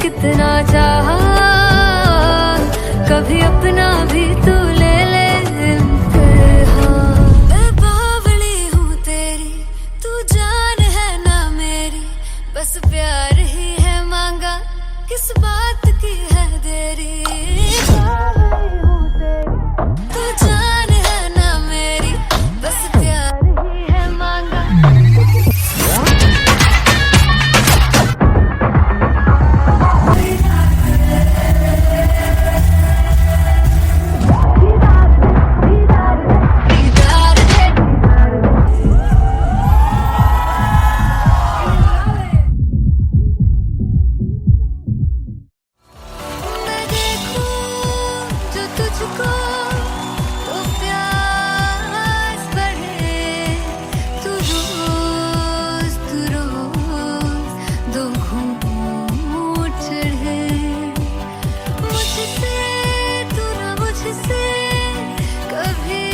कितना चाहा, कभी अपना भी तू ले ले इम्तिहान। मैं बावली हूँ तेरी, तू जान है ना मेरी, बस प्यार ही है मांगा, किस बात की है देरी। बावली हूँ तेरी, तू जान है ना मेरी, बस प्यार ही है मांगा। तुझको तो प्यास बढ़े, तू रोज दो घूंट चढ़े। मुझसे तू ना मुझसे कभी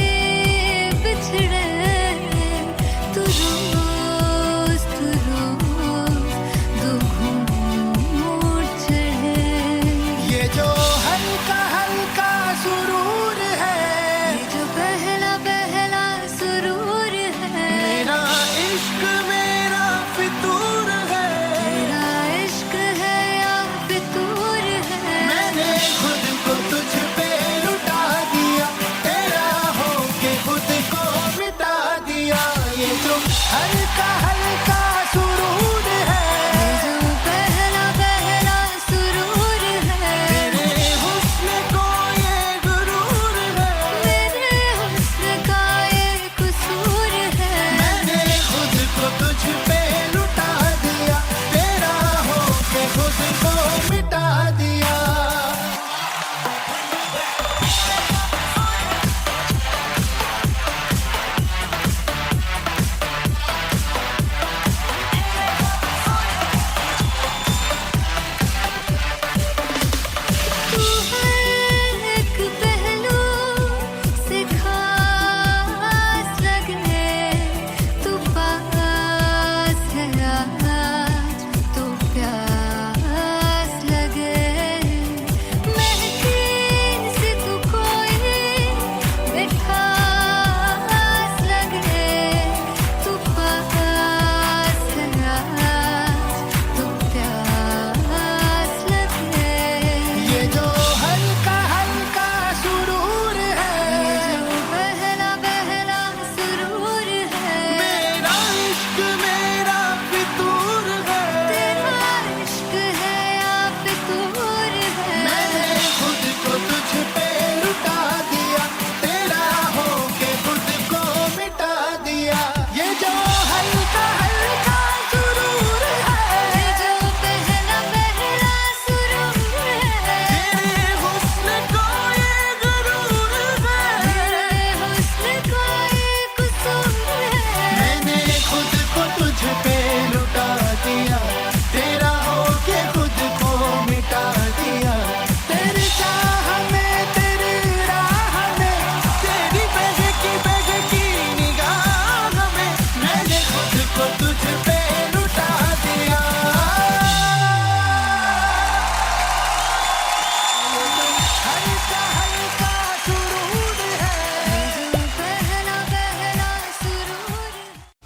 बिछड़े, तू रोज दो घूंट चढ़े। ये जो हल्का हल्का सुरूर है, ये जो पहला पहला सुरूर है, मेरा इश्क मेरा फितूर है। तेरा इश्क है या फितूर है। मैंने खुद को तुझ पे लुटा दिया, तेरा होके खुद को मिटा दिया। ये जो हल्का हल्का सुरूर है, ये जो पहला पहला सुरूर है, तेरे हुस्न को ये गुरूर है। मेरे हुस्न का ये कसूर है। मैंने खुद को तुझ पे लुटा दिया, तेरा होके खुद को मिटा दिया। तू हर एक पहलू से खास लगे, तू पास है आज तो प्यास लगे। महकी से तू कोई मिठास लगे, तू पास है आज तो प्यास लगे। ये जो हल्का हल्का सुरूर है, ये जो पहला पहला सुरूर है, मेरा इश्क मेरा फितूर है। तेरा इश्क है या फितूर है। मैंने खुद को तुझ पे लुटा दिया, तेरा होके खुद को मिटा दिया। ये जो हल्का हल्का सुरूर है, ये जो पहला पहला सुरूर है, तेरे हुस्न को ये गुरूर है। तेरे हुस्न का ये कसूर है। मैंने खुद को तुझ पे लुटा दिया, तेरा होके खुद को मिटा दिया। तेरी चाह में तेरी राह में, तेरी बहकी निगाह में, मैंने खुद को तुझ पे लुटा दिया। हल्का हल्का सुरूर है, ये जो पहला पहला सुरूर है।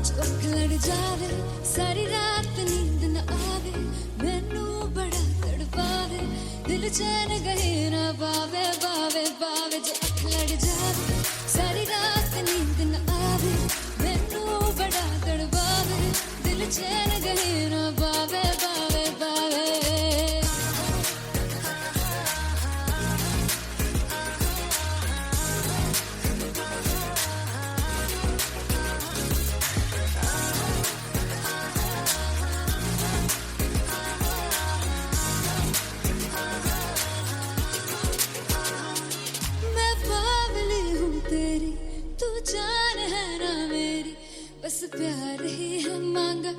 चौक लड़ जावे, सारी रात नींद न आवे, मैनू बड़ा तड़पावे, दिल चैन गहे ना पावे पावे पावे। जो अख लड़ जावे, सारी रात नींद न आवे, मैनू बड़ा तड़पावे, दिल चैन गहे ना पावे पावे पावे। तू जान है ना मेरी, बस प्यार ही है मांगा,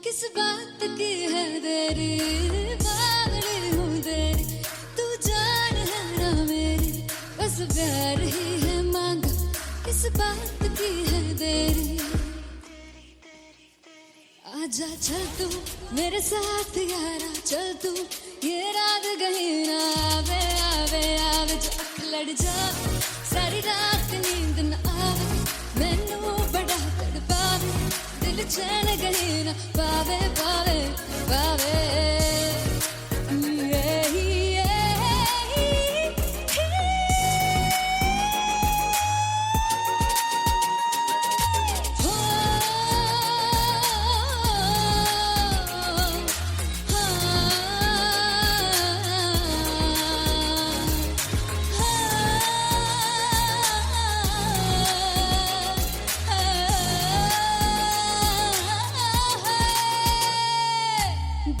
किस बात की है देरी, बावली हूँ तेरी, तू जान है ना मेरी, बस प्यार ही है मांगा, किस बात की है देरी। आजा चल तू मेरे साथ यारा, चल तू ये रात कहीं ना आवे, आवे आवे जो अख लड़ जा, सारी रात नींद न आवे, मैनू बड़ा तड़पावे, दिल चैन कहीं ना पावे, पावे पावे।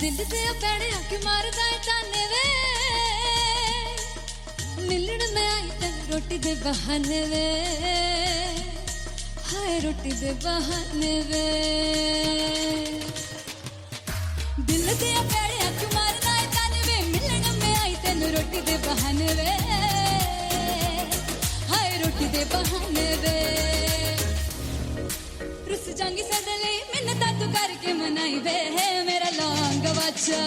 दिल दे पैड़े आके मारदा है ताने वे, मिलन में आई तेन रोटी दे बहाने वे, हाय रोटी दे बहाने वे। दिल दे पैड़े आके मारदा है ताने वे, मिलन में आई तेन रोटी दे बहाने वे, हाय रोटी दे बहाने वे। रुस जांगी सदले मिन्नता तू करके मनाई वे, मेरा लौंग बच्चा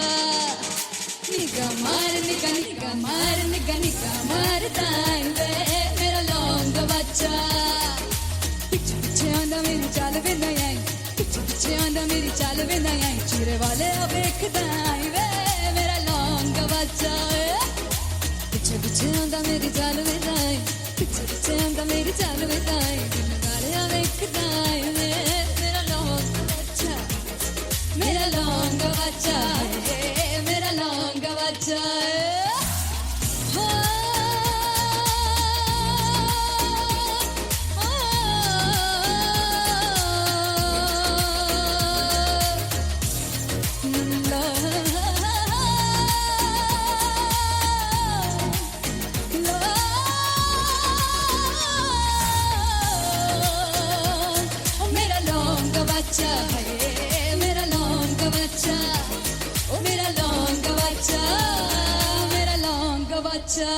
निगा मार, निगा निगा मार, निगा निगा मारताई वे, मेरा लौंग बच्चा। पिछे पिछे आंदा मेरी चाल वे ना आई, पिछे पिछे आंदा मेरी चाल वे ना आई, चीरे वाले वेखदा आई वे, मेरा लौंग बच्चा। पिछे पिछे आंदा मेरी चाल वे ना आई, पिछे पिछे आंदा मेरी चाल वे ना आई, दिन वाले वेखदा आई वे, मेरा लौंग बच्चा, मेरा लौंग बच्चा है, मेरा लौंग बच्चा है। मेरा लौंग बच्चा है, मेरा लौंग बच्चा, ओ मेरा लौंग बच्चा, मेरा लौंग बच्चा।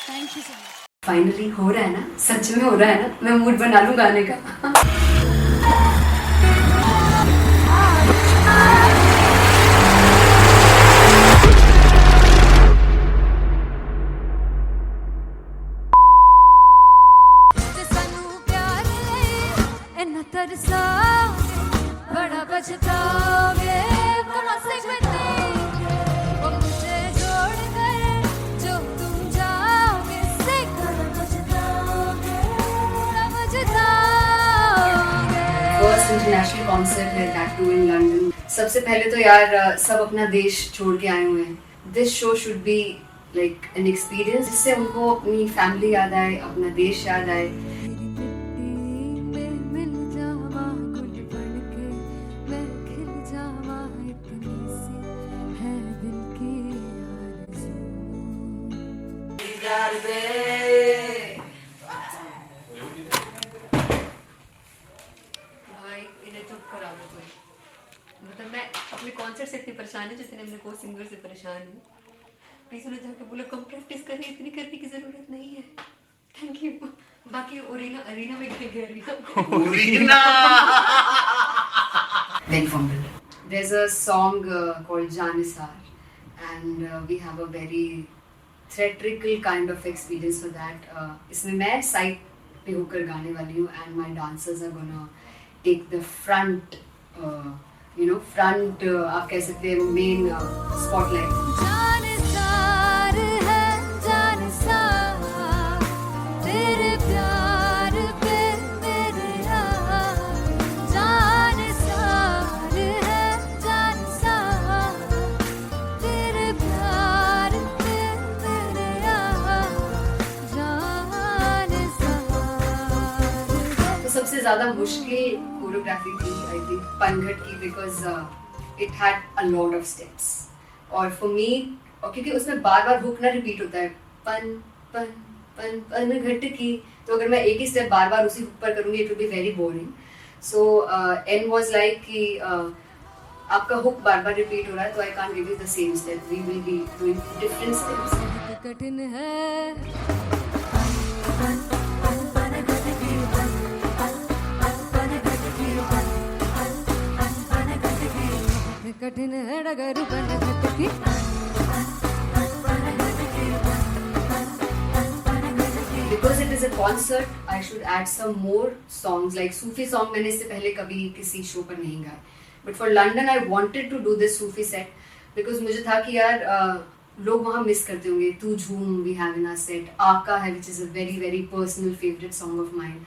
Thank you so much. Finally हो रहा है ना, सच में हो रहा है ना, मैं मूड बना लूं गाने का। बड़ा पछताओगे, बड़ा सिकते वो मुझे छोड़ कर जो तुम जाओगे, बड़ा पछताओगे, बड़ा पछताओगे। फर्स्ट इंटरनेशनल कॉन्सर्ट है, दैट टू इन लंदन। सबसे पहले तो यार सब अपना देश छोड़ के आए हुए हैं। This show should be like an experience, जिससे उनको अपनी फैमिली याद आए, अपना देश याद आए। भाई इन्हें चुप करा दो कोई, मतलब मैं अपने कॉन्सर्ट से इतनी परेशान हूँ जितने अपने को सिंगर से परेशान हूँ। प्लीज उन्हें जाके बोलो कम प्रैक्टिस करें, इतनी करने की जरूरत नहीं है। Thank you. बाकी अरीना में गए arena Then fumble. There's a song called Janisar, and we have a very theatrical kind of experience for that. इसमें मैं साइड पे होकर गाने वाली हूँ, and my dancers are gonna take the front, front आप कह सकते हैं main spotlight. जानिसार है जानिसार, तेरे प्यार पे मेरे यार, जानिसार है जानिसार, तेरे प्यार पे मेरे यार, जानिसार। तो सबसे ज़्यादा मुश्किल कोरियोग्राफी थी आई थिंक पनघट की, because it had a lot of steps. और फॉर मी, और क्योंकि उसमें बार बार हुक ना रिपीट होता है, पन पन पन पन घट की, तो अगर मैं एक ही स्टेप बार बार उसी हुक पर करूंगी it will be very boring. So an was like कि आपका हुक बार बार रिपीट हो रहा है तो I can't give you the same step, we will be doing different steps. कठिन है कठिन है डगर बन घटकी. Because it is a concert, I should add some more songs like Sufi song. मैंने इससे पहले कभी किसी शो पर नहीं गाया. But for London, I wanted to do this Sufi set because मुझे था कि यार लोग वहाँ मिस करते होंगे. तू झूम we have in our set. आका है which is a very very personal favorite song of mine.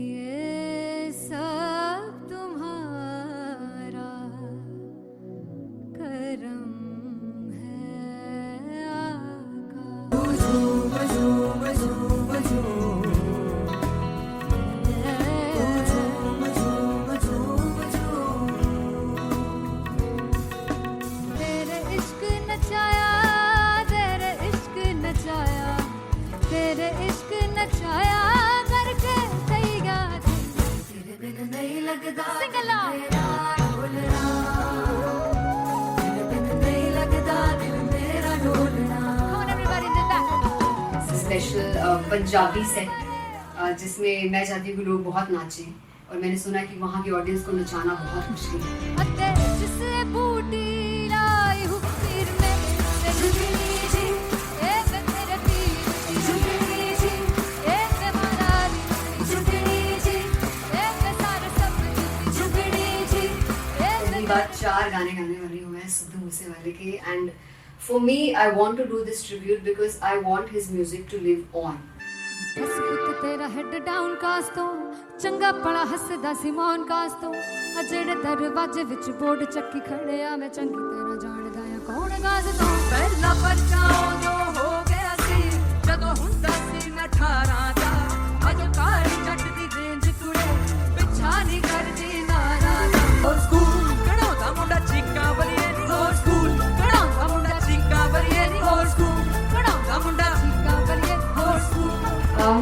ये सब तुम्हारा करम है आका. तेरे इश्क नचाया, तेरे इश्क नचाया, तेरे इश्क नचाया करके तैयार. तेरे बिन नहीं लगता सिंगला ढोलना, तेरे बिन नहीं लगता दिल मेरा ढोलना. Come on everybody, do that. Special Punjabi set जिसमें मैं चाहती हूँ कि लोग बहुत नाचें और मैंने सुना कि वहाँ की ऑडियंस को नचाना बहुत मुश्किल है. अते जिससे बूटी लाई हूँ पीर में ते झुकनी जी, ए वे तेरे पीर की झुकनी जी, ए वे मनाली की झुकनी जी, ए वे सारे सब की झुकनी जी, ए वे पहली बार 4 गाने गाने वाली हूँ मैं सिद्धू मूसेवाले के. And for me I want to do this tribute because I want his music to live on. बस पुत तेरा हेड डाउन कास तो चंगा पड़ा हसदा सिमोन कास तो अजेड़े दरवाजे विच बोर्ड चक्की खड़े आ मैं चंगी तरह जानदा आ कौन गाज तो ਪਹਿਲਾ ਬੱਚਾ ਉਦੋਂ ਹੋ ਗਿਆ ਸੀ ਜਦੋਂ ਹੁੰਦਾ ਸੀ ਮੈਂ 18 ਦਾ. ਅੱਜ ਕਾਲੀ ਜੱਟ ਦੀ ਰੇਂਜ ਕੁੜੇ ਪਿੱਛਾ ਨਹੀਂ ਕਰਦੀ ਨਾਰਾ ਦਾ. ਹੋਰ ਸਕੂਲ ਕਢਾਉਂਦਾ ਮੁੰਡਾ ਚੀਕਾਂ ਬਲੀਏ ਨੀ, ਹੋਰ ਸਕੂਲ ਕਢਾਉਂਦਾ ਮੁੰਡਾ ਚੀਕਾਂ ਬਲੀਏ ਨੀ, ਹੋਰ ਸਕੂਲ ਕਢਾਉਂਦਾ ਮੁੰਡਾ ਚੀਕਾਂ ਬਲੀਏ, ਹੋਰ ਸਕੂਲ.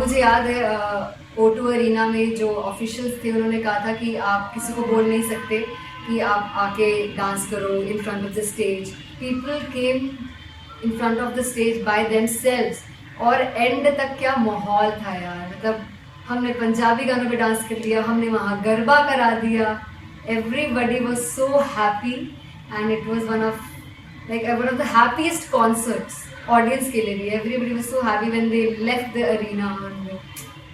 मुझे याद है O2 अरीना में जो ऑफिशियल्स थे उन्होंने कहा था कि आप किसी को बोल नहीं सकते कि आप आके डांस करो in front of the stage. People came in front of the stage by themselves और एंड तक क्या माहौल था यार. मतलब हमने पंजाबी गानों पे डांस कर लिया, हमने वहाँ गरबा करा दिया. Everybody was so happy and it was one of the happiest concerts audience के लिए भी. Everybody was so happy when they left the arena.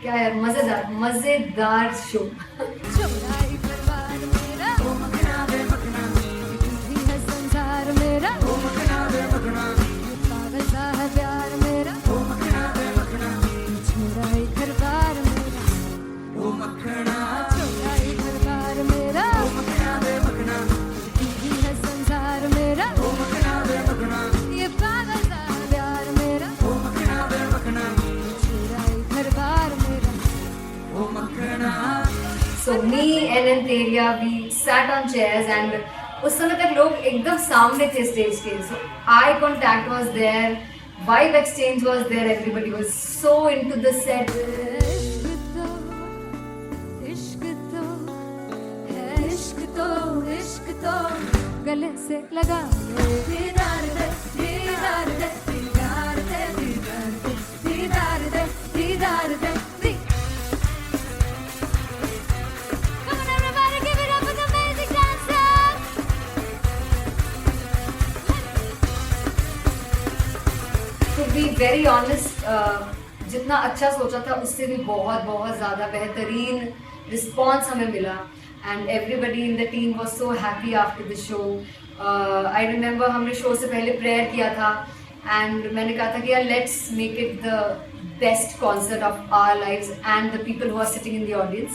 क्या यार मजेदार शो. चौराई परिवार मेरा ओ मखना वे मखना, तू है संसार मेरा ओ मखना वे मखना, पागल सा है प्यार मेरा ओ मखना वे मखना, चौराई परिवार मेरा ओ मखना, चौराई परिवार मेरा ओ मखना वे मखना, तू है संसार मेरा ओ मखना वे मखना, ये पागल सा है प्यार मेरा ओ मखना वे मखना, चौराई परिवार मेरा. So me and Anteria, we sat on chairs and उस समय तक लोग एकदम सामने थे स्टेज के. So eye contact was there, vibe exchange was there, everybody was so into the set. इश्क तो है, इश्क तो गले से लगा दीदार दे, दीदार दे, दीदार दे, दीदार दे, दीदार दे, दीदार दे. Come on everybody, give it up for the amazing dancers. To be very honest, जितना अच्छा सोचा था उससे भी बहुत बहुत ज़्यादा बेहतरीन रिस्पॉन्स हमें मिला. And everybody in the team was so happy after the show. I remember हमने शो से पहले प्रेयर किया था एंड मैंने कहा था कि यार let's make it the best concert of our lives and the people who are sitting in the audience.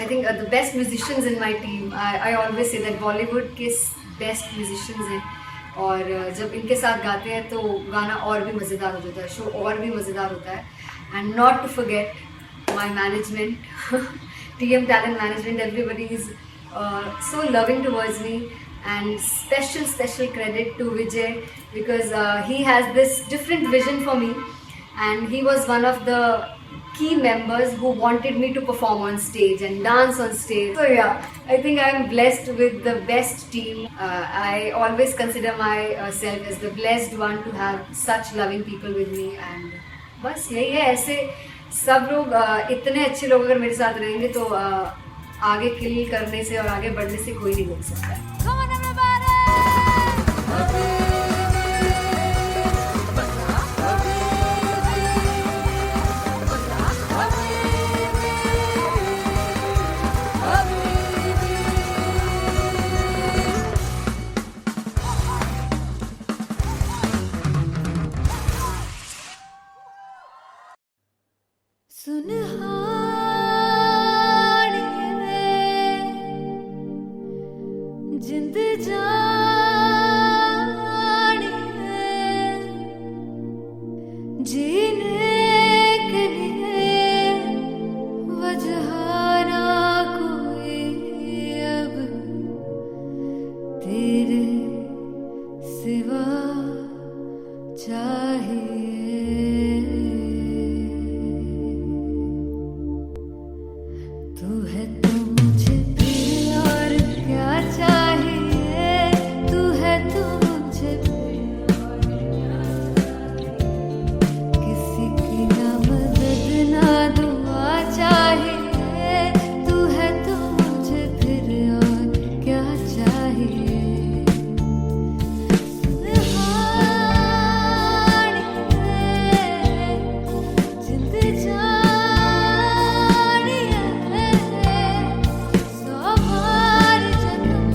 I think the best musicians in my team, I always say that Bollywood के best musicians हैं और जब इनके साथ गाते हैं तो गाना और भी मज़ेदार हो जाता है, शो और भी मज़ेदार होता है. And not to forget my management, TM Talent Management, everybody is so loving towards me and special credit to Vijay because he has this different vision for me, and he was one of the key members who wanted me to perform on stage and dance on stage. So yeah, I think I am blessed with the best team. I always consider myself as the blessed one to have such loving people with me, and बस यही है. ऐसे सब लोग इतने अच्छे लोग अगर मेरे साथ रहेंगे तो आगे किल करने से और आगे बढ़ने से कोई नहीं रोक सकता. Come on, everybody! जिंद जानी है जीने के लिए वजह ना कोई अब तेरे सिवा चाहिए. तू है तो मुझे फिर और क्या चाहिए. तू है तो मुझे फिर और क्या चाहिए. किसी की ना मदद ना दुआ चाहिए. तू है तो मुझे फिर और क्या चाहिए. सुनहानी है जिंद जानी है सौ बार जन्म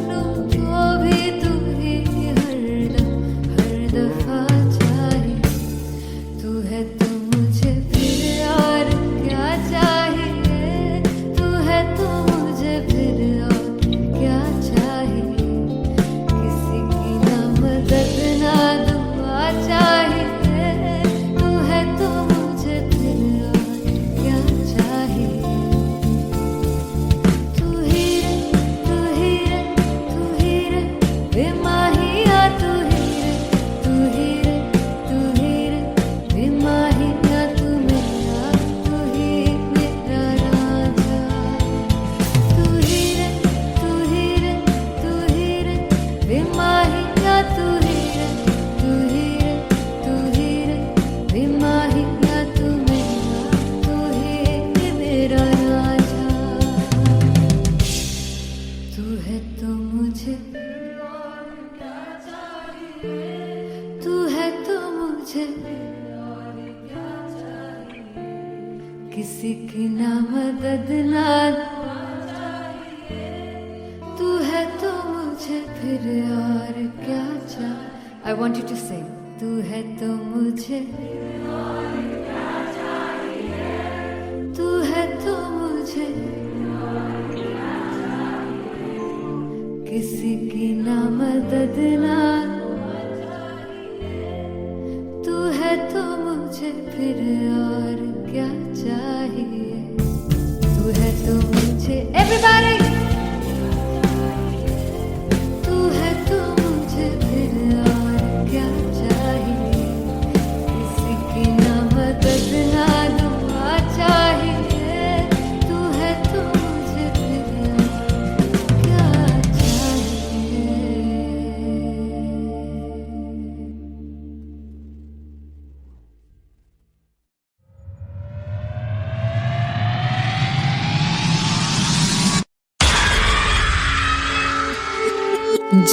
लूं तो भी तू ही हर दफा चाहिए. तू है तो मुझे फिर और क्या चाहिए. तू है तो मुझे फिर और क्या चाहिए. किसी की ना मदद ना दुआ चाहिए. तू है तो मुझे फिर और क्या चाहिए. तू ही रे तू ही रे तू ही रे बेमाहिया. तू ही रे तू ही रे तू ही रे बेमाहिया. तू मेरा तू ही मेरा राजा. तू ही रे तू ही रे तू ही रे बेमाहिया. तू ही रे तू ही रे तू ही रे बेमाहिया. तू मेरा तू ही मेरा राजा. तू है तो मुझे तू है तो मुझे किसी की ना मदद ना तू है तो मुझे फिर और क्या चाहिए. I want you to sing. तू है तो मुझे तू है तो मुझे किसी की ना मदद ना तू है तो मुझे फिर और क्या चाहिए. तू है तो मुझे everybody. तू है तो मुझे फिर और क्या चाहिए. किसी की ना मदद ना दुआ चाहिए. तू है तो मुझे फिर और क्या चाहिए.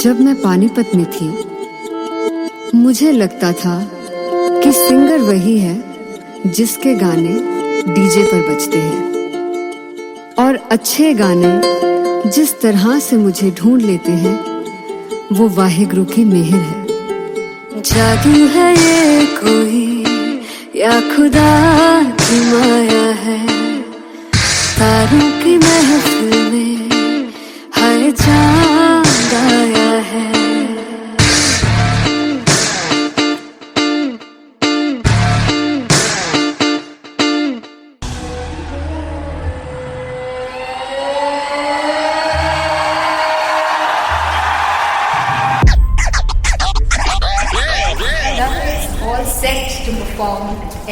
जब मैं पानीपत में थी मुझे लगता था कि सिंगर वही है जिसके गाने डीजे पर बजते हैं और अच्छे गाने जिस तरह से मुझे ढूंढ लेते हैं वो वाहिगुरु की मेहर है. जादू है ये कोई या खुदा की माया है. तारों की महफिल में हर चांद आया है.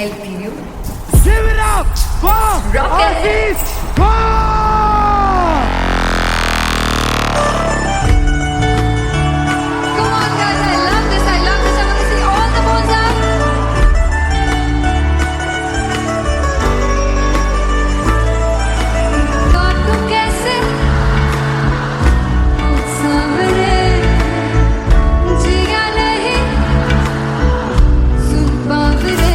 help you. Give it up for Rock it. Aziz Khan! Come on, guys, I love this. I want to see all the balls up. काटू कैसे सामने जिया नहीं सुन बाबरे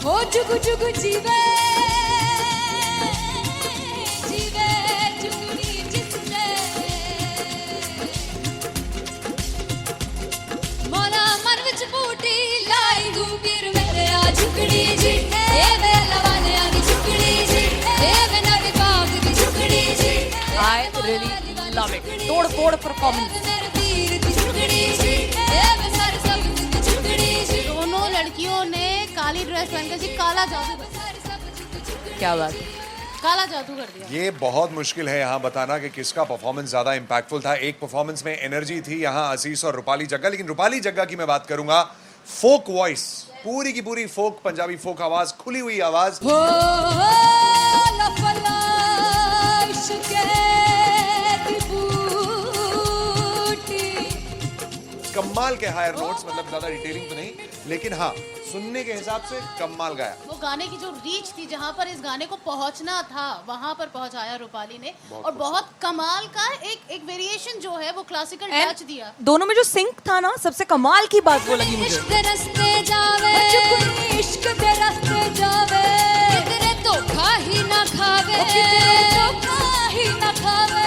हो जुग जुग जीवे जीवे जुगनी जिसने मोला मन विच बूटी लाई गुबीर मेरे आ झुकड़ी जी ए वे लवाने आगी झुकड़ी जी ए वे नवी बाग दी झुकड़ी जी I really love it. तोड़ performance. मेरे वीर दी झुकड़ी जी ए वे सारे सब दी झुकड़ी जी दोनों लड़कियों ने काली ड्रेस पहनकर जी काला जादू कर दिया। क्या बात है। काला जादू कर दिया। ये बहुत मुश्किल है यहाँ बताना कि किसका परफॉर्मेंस ज्यादा इम्पैक्टफुल था। एक परफॉर्मेंस में एनर्जी थी यहाँ असीस और रूपाली जग्गा, लेकिन रूपाली जग्गा की मैं बात करूंगा फोक वॉइस, पूरी की पूरी फोक, पंजाबी फोक आवाज, खुली हुई आवाज। हो लफला इश्क़ दी बूटी कमाल के हायर नोट्स, मतलब ज्यादा डिटेलिंग तो नहीं, लेकिन हाँ सुनने के हिसाब से कमाल गाया। वो गाने की जो रीच थी, जहाँ पर इस गाने को पहुंचना था वहां पर पहुंचाया रूपाली ने, और बहुत कमाल का एक वेरिएशन जो है वो क्लासिकल टच दिया। दोनों में जो सिंक था ना, सबसे कमाल की बात वो लगी मुझे। इश्क़ दे रस्ते जावे इश्क़ दे रस्ते जावे कितने धोखा ही ना खावे कितने धोखा ही ना खावे।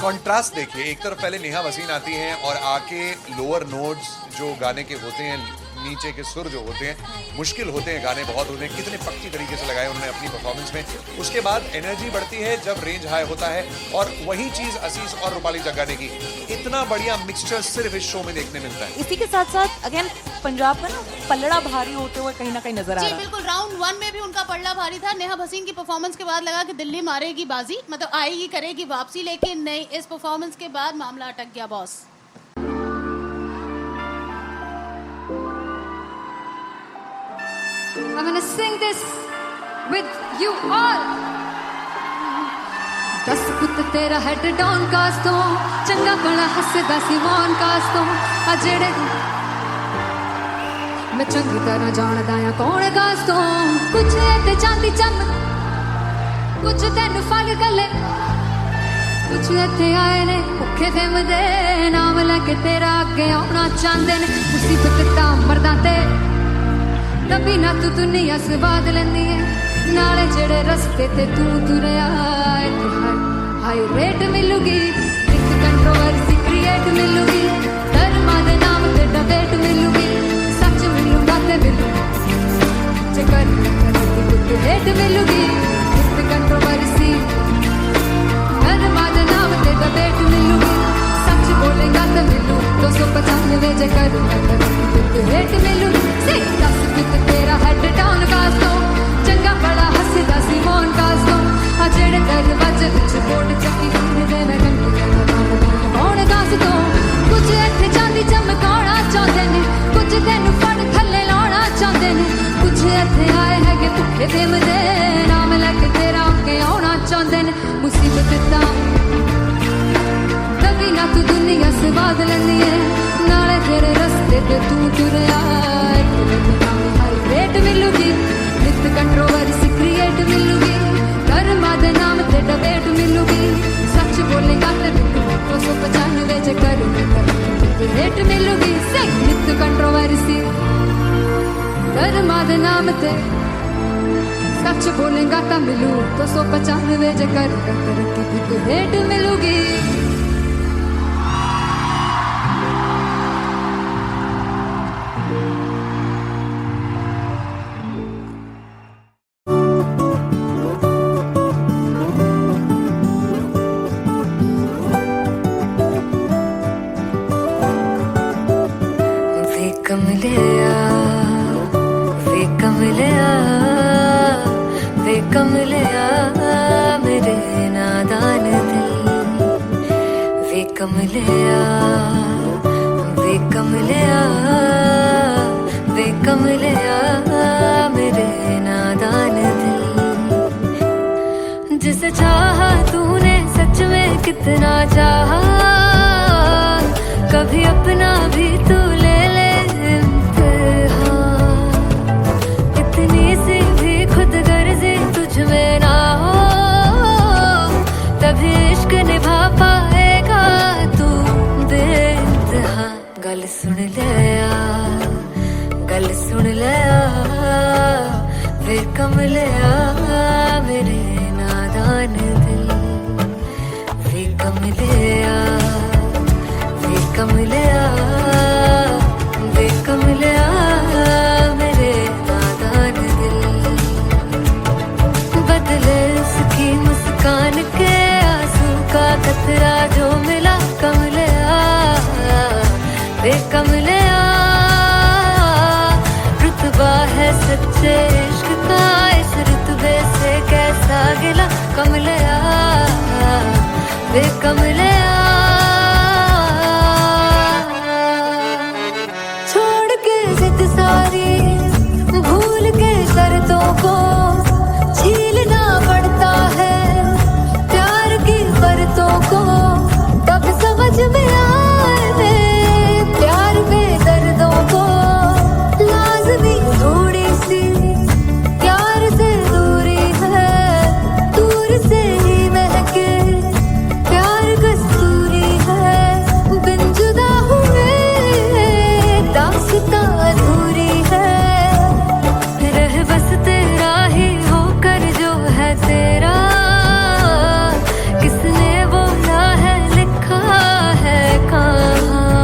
कॉन्ट्रास्ट देखिए, एक तरफ पहले नेहा वसीन आती हैं और आके लोअर नोट्स जो गाने के होते हैं, नीचे के सुर जो होते हैं, मुश्किल होते हैं, गाने बहुत होते हैं, कितने पक्की तरीके से लगाए उन्होंने अपनी परफॉर्मेंस में। उसके बाद एनर्जी बढ़ती है जब रेंज हाई होता है, और वही चीज असीस और रूपाली जग्गा ने की। इतना बढ़िया मिक्सचर सिर्फ इस शो में देखने मिलता है। इसी के साथ साथ अगेन पंजाब का ना पल्लड़ा भारी होते हुए कहीं ना कहीं नजर आ जी रहा है। बिल्कुल, राउंड 1 में भी उनका पल्ला भारी था। नेहा भसीन की परफॉर्मेंस के बाद लगा कि दिल्ली मारेगी बाजी, मतलब आएगी, करेगी वापसी, लेकिन नहीं, इस परफॉर्मेंस के बाद मामला अटक गया boss. I'm gonna sing this with you all. दस पुत तेरा हेड डाउन कास तो चंगा बड़ा हसदा सी मौन कास तो आ जेड़े मैं चंगी तरह जानदा आ कौन कास तो कुछ ते चांदी चम कुछ तेन फल गले कुछ इत्थे आए ने भुखे फिमदे नाम लैके तेरा अगे आउणा चाहंदे ने मुसीबत तां मरदा ते तभी ना तू दुनिया स्वाद लेंदी है नाले जेड़े रस्ते ते तू तुरया हाई रेट मिलूगी एक कंट्रोवर्सी क्रिएट मिलूगी धर्मा दे नाम ते डिबेट मिलूगी सच मिलूगा ते मिलू जे कर कुछ रेट मिलूगी एक कंट्रोवर्सी धर्मा दे नाम ते डिबेट मिलूगी सच बोलेगा ते मिलू 295 जे कर कुछ रेट मिलूगी से दस कित तेरा हेड डाउन कास तो चंगा बड़ा हसदा सी मौन कास तो आ जेड़े दरवाजे विच बोर्ड चक्की दे मैं कौन कास तो कुछ इत्थे चांदी चमकाउणा चाहंदे ने कुछ तेनू फड़ थल्ले लाउणा चाहंदे ने कुछ इत्थे आए हैगे भुखे फिमदे नाम लैके के तू तुरया हाई रेट मिलूगी नित कंट्रोवर्सी क्रिएट मिलूगी कर्मा दे नाम ते डबेट मिलूगी सच बोलेगा ते 295 जे कर रेट मिलूगी सही नित कंट्रोवर्सी कर्मा दे नाम ते सच बोलेगा ता मिलू 295 जे कर रेट मिलूगी कमलिया मेरे नादान दिल वे कमलिया मेरे नादान दिल जिसे चाहा तूने सच में कितना चाहा कभी अपना भी तू ले ले इम्तिहान इतनी सी भी खुद गर्जी तुझ में ना हो तभी इश्क निभा पाएगा तू बेइंतहा गल सुन लिया वे कमलिया मेरे नादान दिल वे कमलिया मेरे नादान दिल बदले उसकी मुस्कान के आंसू का कतरा जो मिला कमलिया वे कमलिया रुतबा है सच्चे इश्क का इस रुतबे से कैसा गिला कमलिया वे कमलिया छोड़ के जिद सारी भूल के शर्तों को झीलना पड़ता है प्यार की शर्तों को तब समझ में आए प्यार में दर्दों को लाज़मी थोड़ी सी प्यार से दूरी है दूर से ही महके प्यार कस्तूरी है बिन जुदा हुए दास्तां अधूरी है रह बस तेरा ही होकर जो है तेरा किसने बोला है लिखा है कहाँ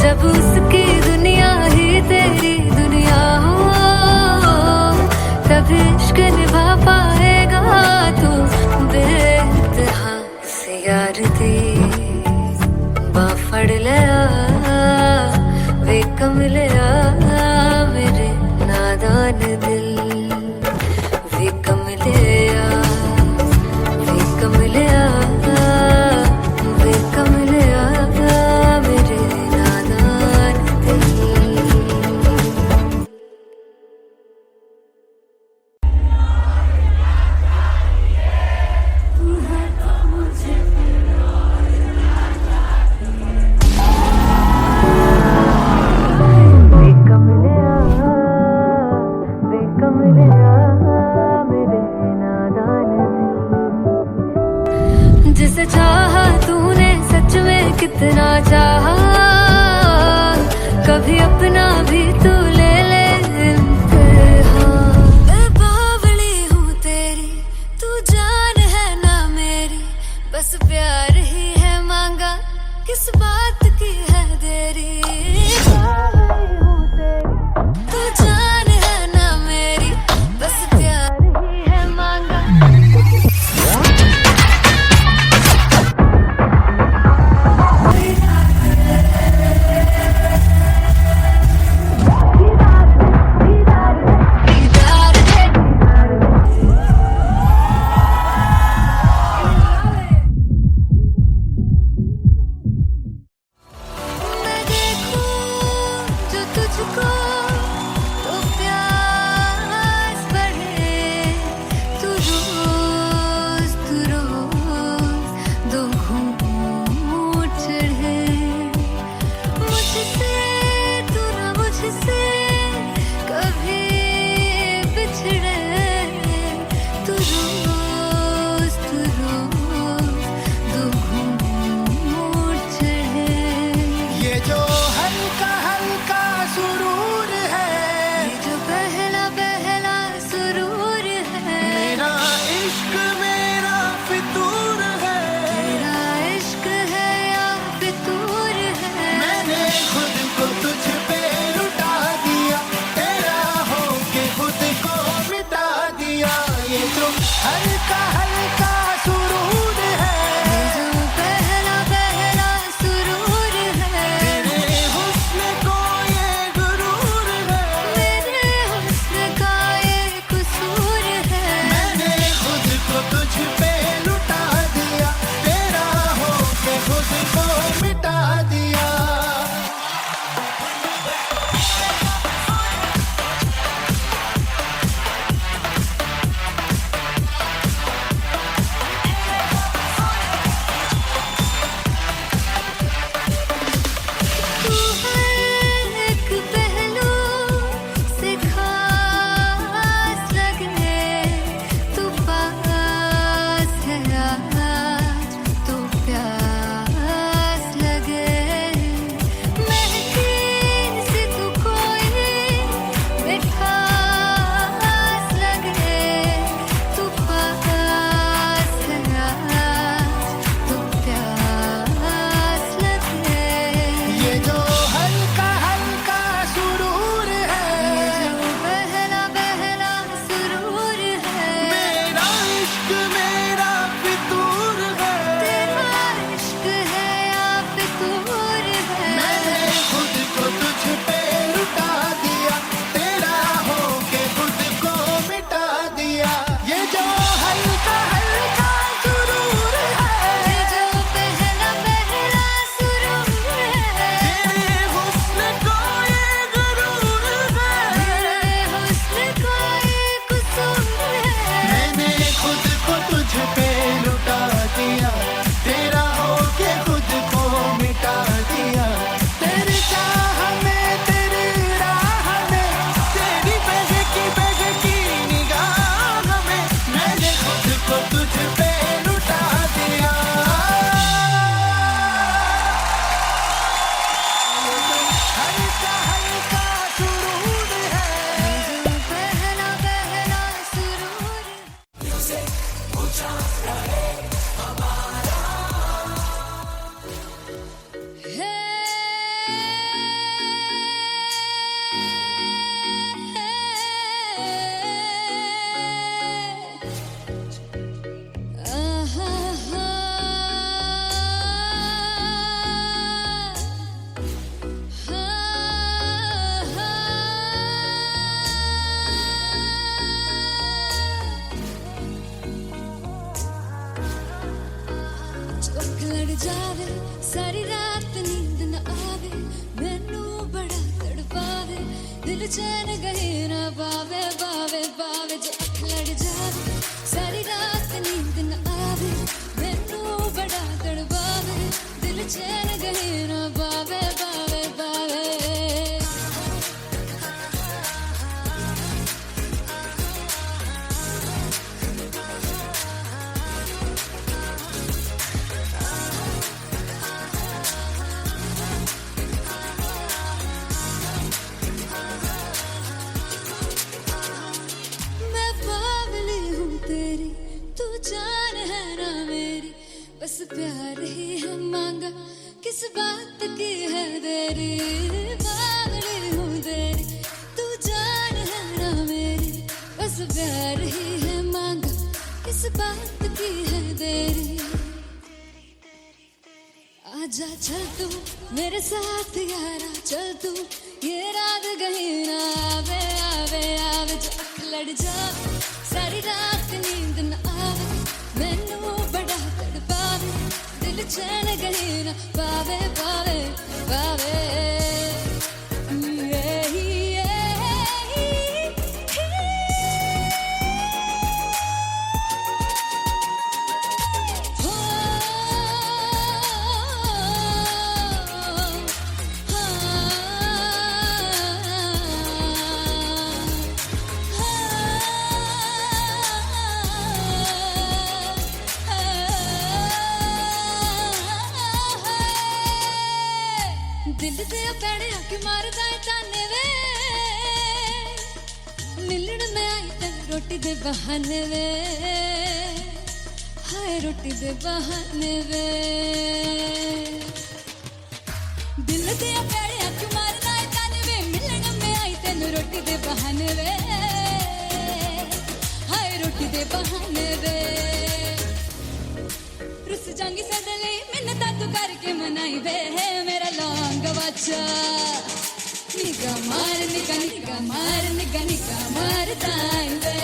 जब उसकी दुनिया ही तेरी दुनिया हो तब इश्क निभा पाएगा तू बेइंतहा से यार दी बाफड़ लिया वे कमलिया मेरे नादान दिल वे कमलिया मेरे नादान दिल जिसे चाहा तूने सच में कितना चाहा कभी अपना भी तू ले ले इम्तिहान मैं बावली हूँ तेरी तू जान है ना मेरी बस प्यार ही है मांगा किस बात की है देरी बावली हूँ तेरी तू जान है ना मेरी बस प्यार ही है मांगा हल्का हल्का सुरूर है, ये जो पहला पहला सुरूर है, तेरे हुस्न को ये गुरूर है, मेरे हुस्न का ये कसूर है। मैंने खुद को तुझ पे लुटा दिया, तेरा होके खुद को मिटा दिया। तू हर एक पहलू से खास लगे, तू पास है आज तो प्यास लगे, महकी सी तू कोई मिठास लगे, तू पास है आज तो प्यास लगे। ये जो हल्का हल्का सुरूर ये है, जो पहला पहला सुरूर है, मेरा इश्क मेरा फितूर है, तेरा इश्क है या फितूर है। मैंने खुद को तुझ पे लुटा दिया, तेरा होके खुद को मिटा दिया। ये जो हल्का हल्का सुरूर है, ये जो पहला पहला सुरूर है, तेरे हुस्न को ये गुरूर है, मेरे हुस्न का ये कसूर है। मैंने खुद को तुझ पे लुटा दिया, तेरा होके खुद को मिटा दिया। तेरी चाह में तेरी राह में, तेरी बहकी निगाह में, मैंने खुद को तुझ पे लुटा दिया। हल्का हल्का सुरूर है, ये जो पहला पहला सुरूर है। चौक लड़ जावे सारी रात नींद न आवे, मैनू बड़ा तड़पावे, दिल चैन गहे ना पावे पावे पावे। जो अख लड़ जावे सारी रात नींद न आवे, मैनू बड़ा तड़पावे, दिल चैन गहे ना पावे पावे पावे। मैं बावली हूँ तेरी, तू जान है ना मेरी, बस प्यार ही है मांगा, किस बात की है देरी। बावली हूँ तेरी, तू जान है ना मेरी, बस प्यार ही है मांगा, किस बात की है देरी। आजा चल तू मेरे साथ यारा, चल तू ये रात कहीं ना आवे आवे आवे। जो अख लड़ जावे सारी रात नींद न आवे, मैनू बड़ा तड़पावे, दिल चैन कहीं ना पावे पावे पावे। दिल दे पैड़िया कि मारदा है ताने वे, मिलन में आई तन रोटी दे बहाने वे, हाय रोटी दे बहाने वे। दिल दे पैड़िया कि मारदा है ताने वे, मिलन में आई तन रोटी दे बहाने वे, हाय रोटी दे बहाने वे रुस जांगी सदले मिन्नता तू करके मनाई वे है मेरा लौंग बच्चा निगा मार ताई वे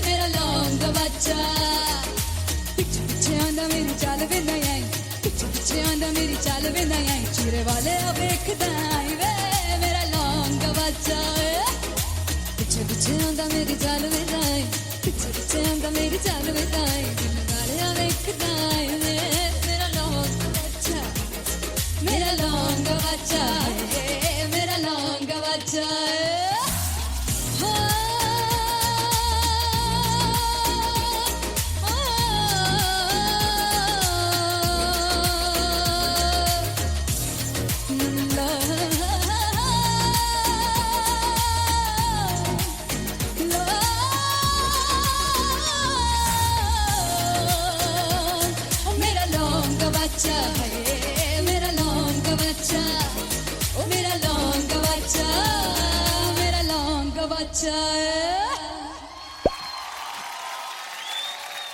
मेरा लौंग बच्चा पिछे पिछे आंदा मेरी चाल वे नहीं आई पिछे पिछे आंदा मेरी चाल वे नहीं आई चिरे वाले वेखदा आई वे मेरा लौंग बच्चा पिछे पिछे आंदा मेरी चाल वे नहीं आई पिछे पिछे आंदा मेरी चाल वे नहीं आई दिल वाले वेखदा आई वे मेरा लौंग बच्चा मेरा लौंग बच्चा मेरा लौंग बच्चा मेरा लौंग बच्चा है मेरा लौंग बच्चा ओ मेरा लौंग बच्चा मेरा लौंग बच्चा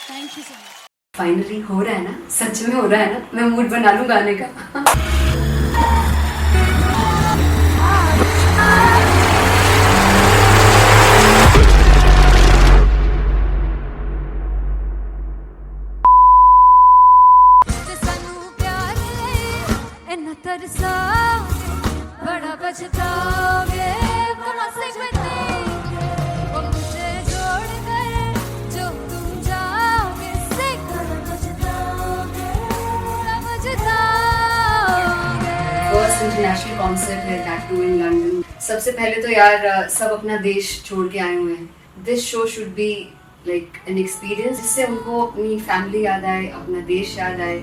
thank you so much finally हो रहा है ना, सच में हो रहा है ना, मैं मूड बना लूं गाने का। बड़ा पछताओगे कहाँ से वो मुझे छोड़ कर जो तुम जाओगे से फर्स्ट इंटरनेशनल कॉन्सर्ट है, दैट टू इन लंदन। सबसे पहले तो यार सब अपना देश छोड़ के आए हुए हैं। This show should be like an experience जिससे उनको अपनी फैमिली याद आए, अपना देश याद आए।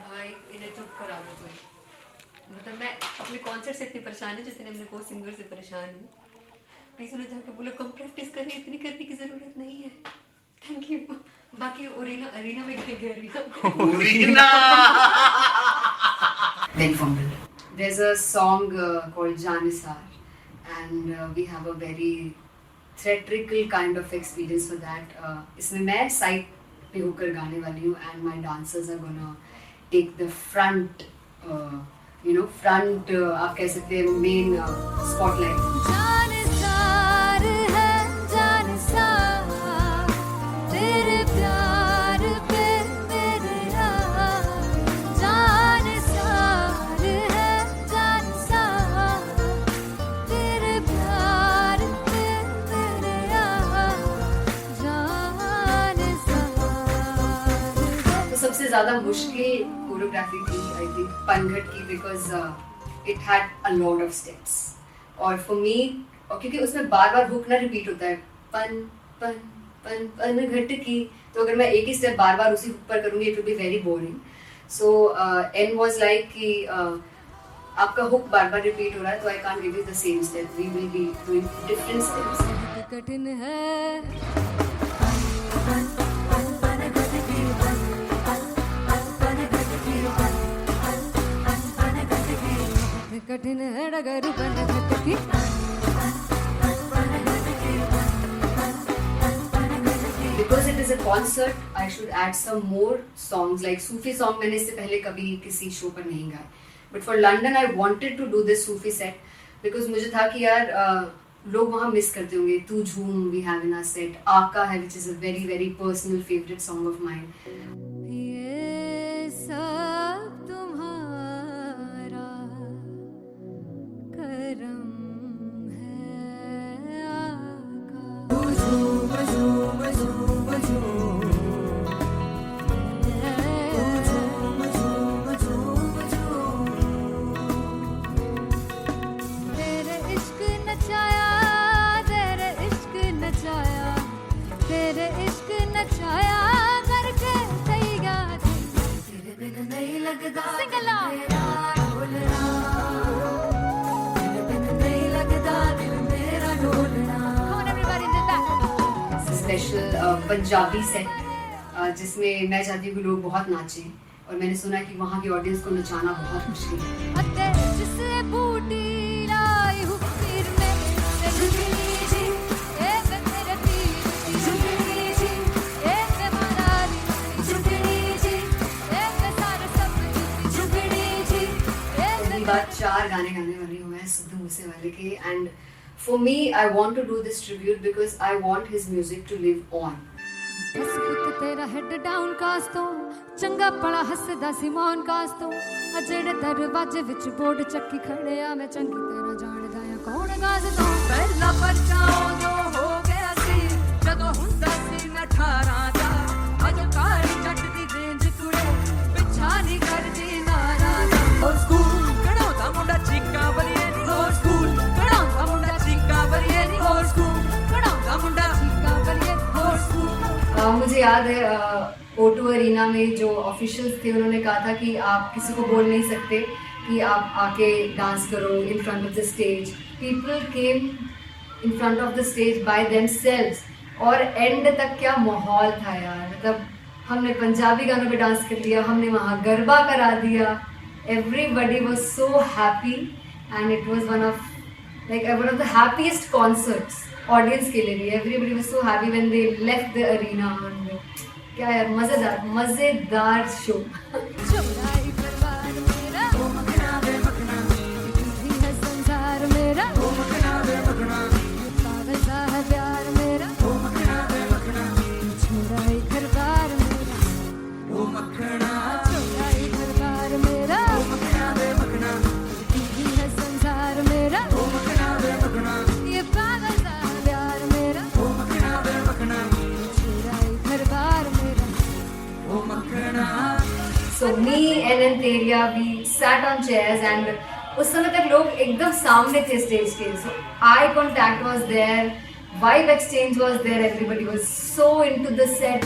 भाई इन्हें चुप करा दो कोई। मतलब मैं अपने कॉन्सर्ट से इतनी परेशान हूँ जितने अपने को सिंगर से परेशान हूँ। प्लीज उन्हें जाके बोलो कम प्रैक्टिस करें, इतनी करने की जरूरत नहीं है। Thank you. बाकी अरीना में गए arena Then fumble. There's a song called Janisar, and we have a very theatrical kind of experience for that. इसमें मैं side पे होकर गाने वाली हूँ, and my dancers are gonna take the front, front आप कह सकते हैं main spotlight. जानसार है जानसार तेरे प्यार पे मेरे जानसार है जानसार तेरे प्यार पे मेरे जानसार। तो सबसे ज़्यादा मुश्किल कोरियोग्राफी थी आई थिंक पनघट की, because it had a lot of steps और फॉर मी, और क्योंकि उसमें बार बार हुक ना रिपीट होता है, पन पन पन पनघट की, तो अगर मैं एक ही स्टेप बार बार उसी हुक पर करूँगी it will be very boring. So an was like कि आपका हुक बार बार रिपीट हो रहा है तो I can't give you the same step, we will be doing different steps. कठिन है कठिन है डगर बनघट की Because it is a concert, I should add some more songs like Sufi song. मैंने इससे पहले कभी किसी शो पर नहीं गाया, but for London I wanted to do this Sufi set because मुझे था कि यार लोग वहाँ मिस करते होंगे। तू झूम we have in our set, आका है which is a very very personal favorite song of mine. ये सब तुम्हारा करम है आका। तेरे इश्क नचाया तेरे इश्क नचाया तेरे इश्क नचाया करके तैयार तेरे बिन नहीं लगता सिंगला ढोलना तेरे बिन नहीं लगता दिल मेरा ढोलना। Come on everybody in the back. Special Punjabi set जिसमें मैं चाहती हूँ कि लोग बहुत नाचें, और मैंने सुना है कि वहाँ की ऑडियंस को नचाना बहुत मुश्किल है। जिससे बूटी लाई हूँ फिर मैं झुकनी जी, एक तेरे पीर झुकनी जी, एक मनाली झुकनी जी, एक सारे सब झुकनी जी। पहली बार 4 गाने गाने वाली हूँ मैं सिद्धू मूसेवाले के, and for me I want to do this tribute because I want his music to live on. बस पुੱਤ ਤੇਰਾ ਹੈਡ ਡਾਊਨ ਕਾਸ ਤੋਂ ਚੰਗਾ ਪੜਾ ਹੱਸਦਾ ਸੀ ਮੌਨ ਕਾਸ ਤੋਂ ਆ ਜਿਹੜੇ ਦਰਵਾਜ਼ੇ ਵਿੱਚ ਬੋਰਡ ਚੱਕੀ ਖੜਿਆ ਮੈਂ ਚੰਗੀ ਤਰ੍ਹਾਂ ਜਾਣਦਾ ਆ ਕੌਣ ਗਾਜ਼ ਤੋਂ ਪਹਿਲਾ ਬੱਚਾ ਉਦੋਂ ਹੋ ਗਿਆ ਸੀ ਜਦੋਂ ਹੁੰਦਾ ਸੀ ਮੈਂ 18 ਦਾ ਅਜੋ ਕਾਲੀ ਜੱਟ ਦੀ ਰੇਂਜ ਕੁੜੇ ਪਿੱਛਾ ਨਹੀਂ ਕਰਦੀ ਨਾਰਾ ਦਾ ਹੋਰ ਸਕੂਲ ਕਢਾਉਂਦਾ ਮੁੰਡਾ ਚੀਕਾਂ ਬਰੀਏ ਨੀ ਹੋਰ ਸਕੂਲ ਕਢਾਉਂਦਾ ਮੁੰਡਾ ਚੀਕਾਂ ਬਰੀਏ ਨੀ ਹੋਰ ਸਕੂਲ ਕਢਾਉਂਦਾ ਮੁੰਡਾ ਚੀਕਾਂ ਬਰੀਏ ਹੋਰ ਸਕੂਲ। मुझे याद है O2 अरीना में जो ऑफिशियल्स थे उन्होंने कहा था कि आप किसी को बोल नहीं सकते कि आप आके डांस करो in front of the stage. People came in front of the stage by themselves, और एंड तक क्या माहौल था यार, मतलब हमने पंजाबी गानों पे डांस कर लिया, हमने वहाँ गरबा करा दिया। Everybody was so happy and it was one of the happiest concerts audience के लिए भी। Everybody was so happy when they left the arena. क्या यार, मजेदार शो। चौड़ाई परिवार मेरा ओ मखना वे मखना, भी है संसार मेरा ओ मखना वे मखना, पागल सा है प्यार मेरा ओ मखना वे मखना, चौड़ाई परिवार मेरा ओ मखना, चौड़ाई परिवार मेरा ओ मखना वे मखना, भी है संसार मेरा ओ मखना वे मखना, ये पागल सा है प्यार मेरा ओ मखना वे मखना, चौड़ाई परिवार मेरा ओ मखना। So me and Anteria, we sat on chairs and उस समय तक लोग एकदम सामने थे स्टेज के, so eye contact was there, vibe exchange was there, everybody was so into the set.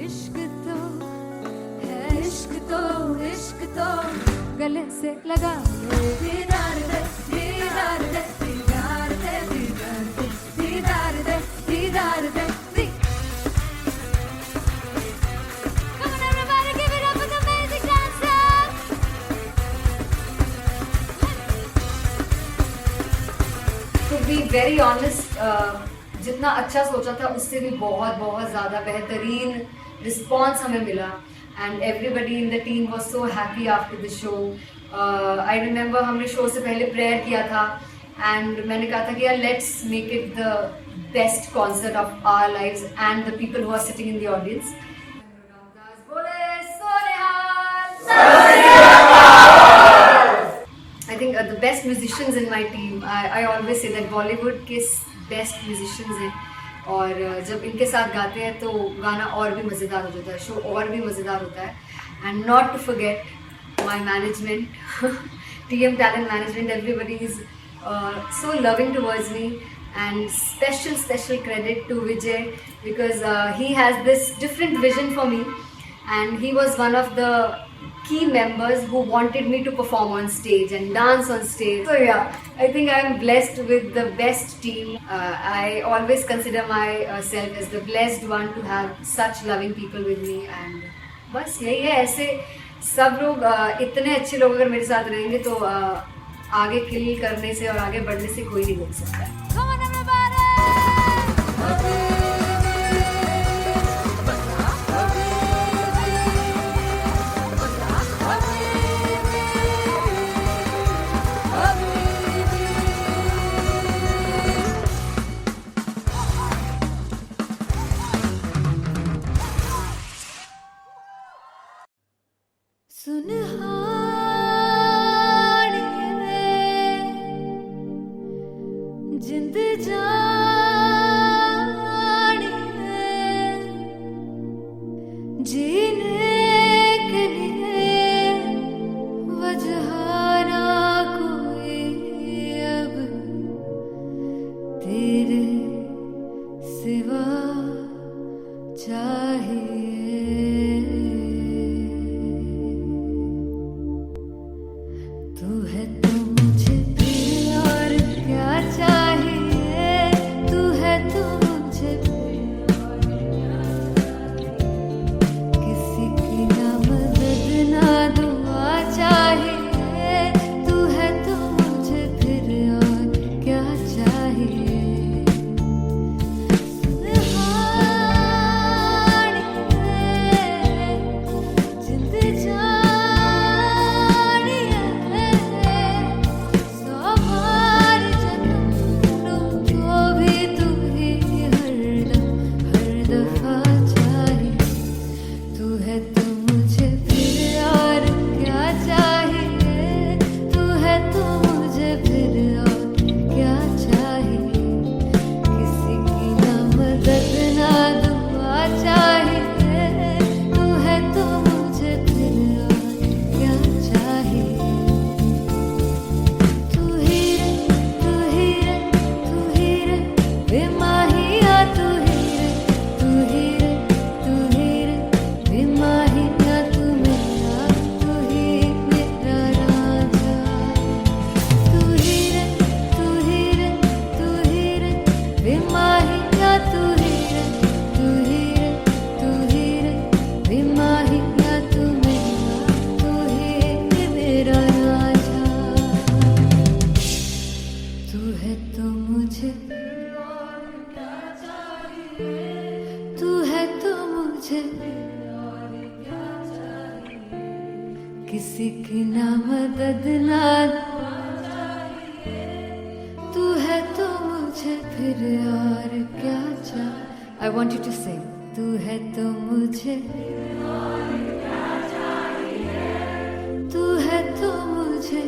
इश्क तो है, इश्क तो गले से लगा ले, दीदार दे, दीदार दे, दीदार दे, दीदार दे, दीदार दे, दीदार दे। Come on everybody, give it up for the amazing dancers. To be very honest, जितना अच्छा सोचा था उससे भी बहुत ज़्यादा बेहतरीन रिस्पॉन्स हमें मिला, and everybody in the team was so happy after the show. I remember हमने शो से पहले प्रेयर किया था, एंड मैंने कहा था कि यार let's make it the best concert of our lives and the people who are sitting in the audience. I think the best musicians in my team, I always say that Bollywood के best musicians हैं, और जब इनके साथ गाते हैं तो गाना और भी मज़ेदार हो जाता है, शो और भी मज़ेदार होता है। And not to forget my management, TM Talent Management, everybody is so loving towards me, and special credit to Vijay because he has this different vision for me, and he was one of the key members who wanted me to perform on stage and dance on stage. So yeah, I think I'm blessed with the best team. I always consider myself as the blessed one to have such loving people with me, and बस यही है। ऐसे सब लोग इतने अच्छे लोग अगर मेरे साथ रहेंगे तो आगे किल करने से और आगे बढ़ने से कोई नहीं रोक सकता। Come on everybody. जिंद जानी है जीने के लिए वजह ना कोई अब तेरे सिवा चाहिए। तू है तो मुझे और क्या चाहिए, तू है बेमाहिया तू ही रे, तू ही रे, तू ही रे, बेमाहिया तू मेरा, तू ही मेरा राजा। तू ही रे, तू ही रे, तू ही रे, बेमाहिया तू ही रे, तू ही रे, तू ही रे, बेमाहिया तू मेरा, तू ही मेरा राजा। तू है तो मुझे, तू है तो मुझे किसी की ना मदद ना, तू है तो मुझे फिर और क्या चाह। I want you to sing. तू है तो मुझे, तू है तो मुझे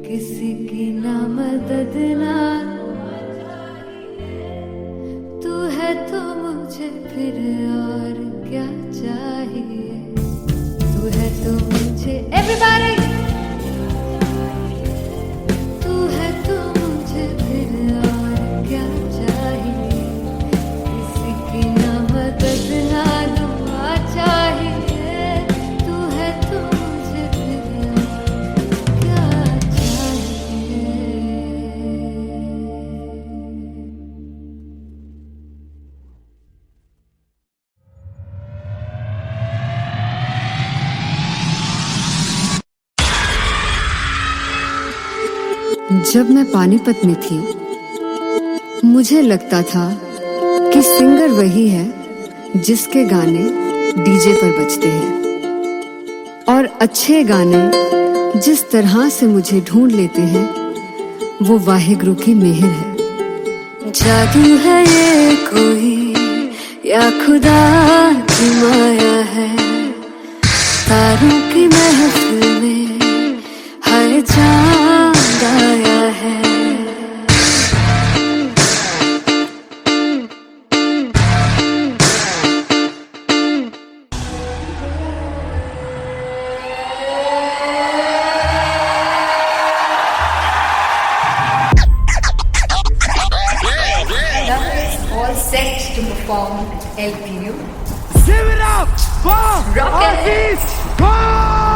किसी की ना मदद ना, तू है तो मुझे फिर और क्या चाहिए। तू है तो मुझे, everybody, तू है तो मुझे फिर और क्या चाहिए। किसी की ना मदद ना दुआ चाहिए। तू है तो मुझे फिर और क्या चाहिए। जब मैं पानीपत में थी, मुझे लगता था कि सिंगर वही है जिसके गाने डीजे पर बजते हैं, और अच्छे गाने जिस तरह से मुझे ढूंढ लेते हैं वो वाहिगुरु की मेहर है। जादू है ये कोई या खुदा की माया है, तारों की महफिल में हर चांद आया है। All set to perform LPU. Give it up for Rock and Artist Bob!